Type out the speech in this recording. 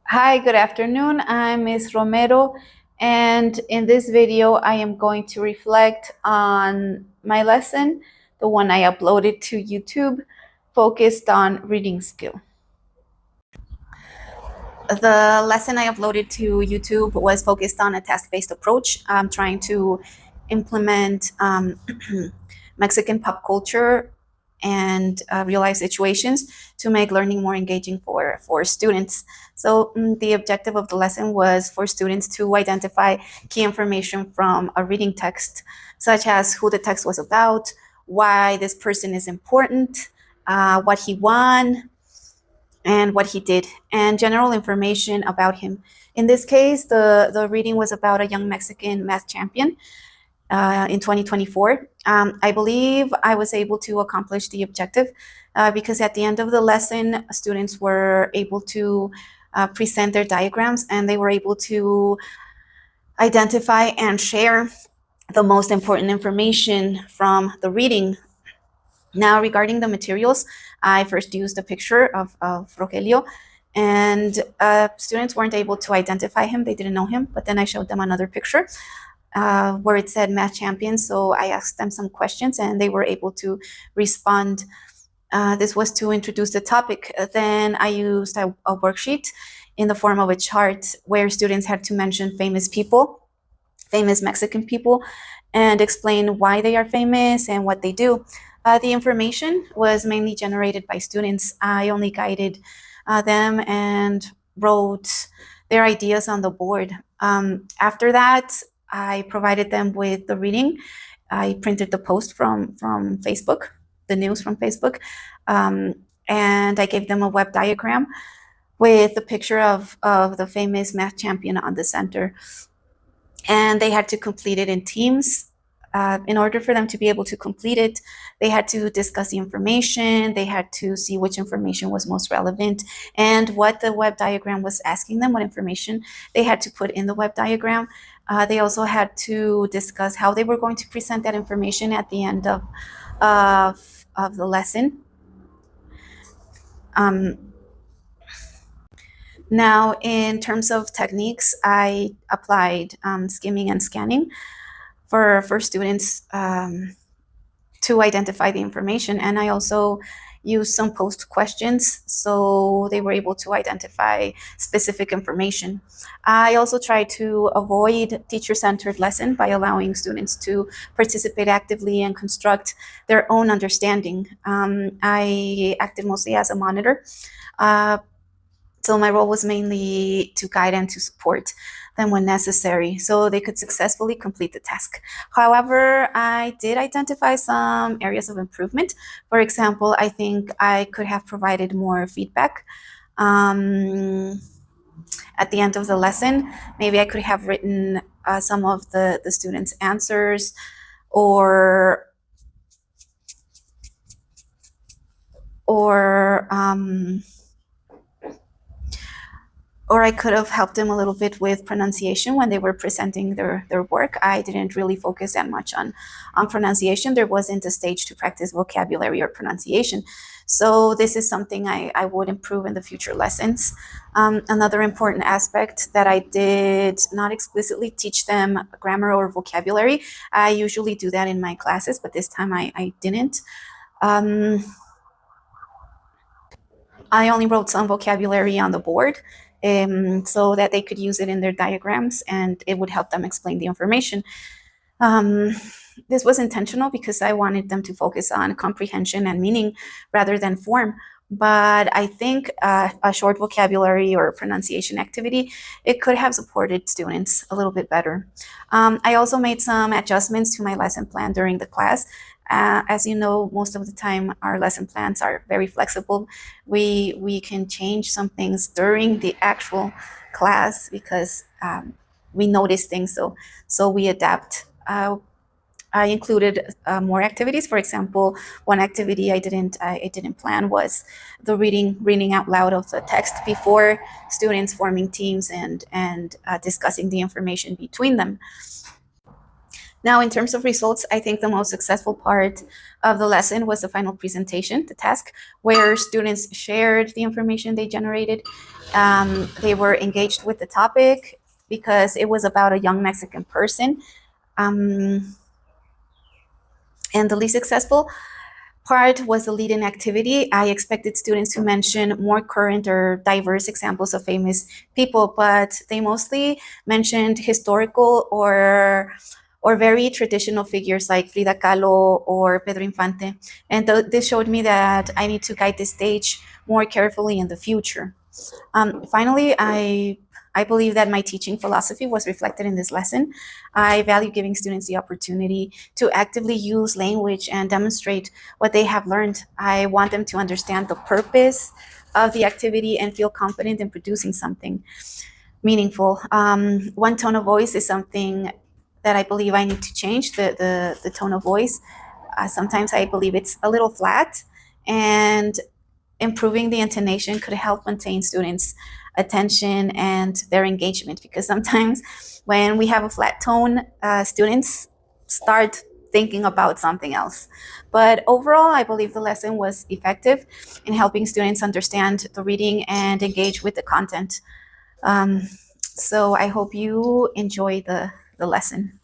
Hi, good afternoon. I'm Ms. Romero, and in this video, I am going to reflect on my lesson, the one I uploaded to YouTube, focused on reading skill. The lesson I uploaded to YouTube was focused on a task-based approach. I'm trying to implement Mexican pop culture and real-life situations to make learning more engaging for students. So the objective of the lesson was for students to identify key information from a reading text, such as who the text was about, why this person is important, what he won, and what he did, and general information about him. In this case, the reading was about a young Mexican math champion in 2024. I believe I was able to accomplish the objective because at the end of the lesson, students were able to present their diagrams and they were able to identify and share the most important information from the reading. Now, regarding the materials, I first used a picture of Rogelio, and students weren't able to identify him. They didn't know him, but then I showed them another picture where it said math champion. So I asked them some questions and they were able to respond. This was to introduce the topic. Then I used a worksheet in the form of a chart where students had to mention famous people, famous Mexican people, and explain why they are famous and what they do. The information was mainly generated by students. I only guided them and wrote their ideas on the board. After that, I provided them with the reading. I printed the post from Facebook, the news from Facebook, and I gave them a web diagram with the picture of the famous math champion on the center. And they had to complete it in teams. In order for them to be able to complete it, they had to discuss the information, they had to see which information was most relevant, and what the web diagram was asking them, what information they had to put in the web diagram. They also had to discuss how they were going to present that information at the end of the lesson. Now, in terms of techniques, I applied skimming and scanning for students to identify the information. And I also used some post questions so they were able to identify specific information. I also try to avoid teacher-centered lesson by allowing students to participate actively and construct their own understanding. I acted mostly as a monitor. So my role was mainly to guide and to support them when necessary so they could successfully complete the task. However, I did identify some areas of improvement. For example, I think I could have provided more feedback at the end of the lesson. Maybe I could have written some of the students' answers, or I could have helped them a little bit with pronunciation when they were presenting their work. I didn't really focus that much on pronunciation. There wasn't a stage to practice vocabulary or pronunciation. So this is something I would improve in the future lessons. Another important aspect that I did not explicitly teach them grammar or vocabulary. I usually do that in my classes, but this time I didn't. I only wrote some vocabulary on the board so that they could use it in their diagrams and it would help them explain the information. This was intentional because I wanted them to focus on comprehension and meaning rather than form. But I think a short vocabulary or pronunciation activity, it could have supported students a little bit better. I also made some adjustments to my lesson plan during the class. As you know, most of the time our lesson plans are very flexible. We can change some things during the actual class because we notice things, so we adapt. I included more activities. For example, one activity I didn't plan was the reading out loud of the text before students forming teams and discussing the information between them. Now, in terms of results, I think the most successful part of the lesson was the final presentation, the task, where students shared the information they generated. They were engaged with the topic because it was about a young Mexican person. Um, and the least successful part was the lead-in activity. I expected students to mention more current or diverse examples of famous people, but they mostly mentioned historical or very traditional figures like Frida Kahlo or Pedro Infante. And this showed me that I need to guide the stage more carefully in the future. Finally, I believe that my teaching philosophy was reflected in this lesson. I value giving students the opportunity to actively use language and demonstrate what they have learned. I want them to understand the purpose of the activity and feel confident in producing something meaningful. One tone of voice is something that I believe I need to change, the tone of voice. Sometimes I believe it's a little flat, and improving the intonation could help maintain students' attention and their engagement, because sometimes when we have a flat tone, students start thinking about something else. But overall, I believe the lesson was effective in helping students understand the reading and engage with the content. Um, so I hope you enjoy the lesson.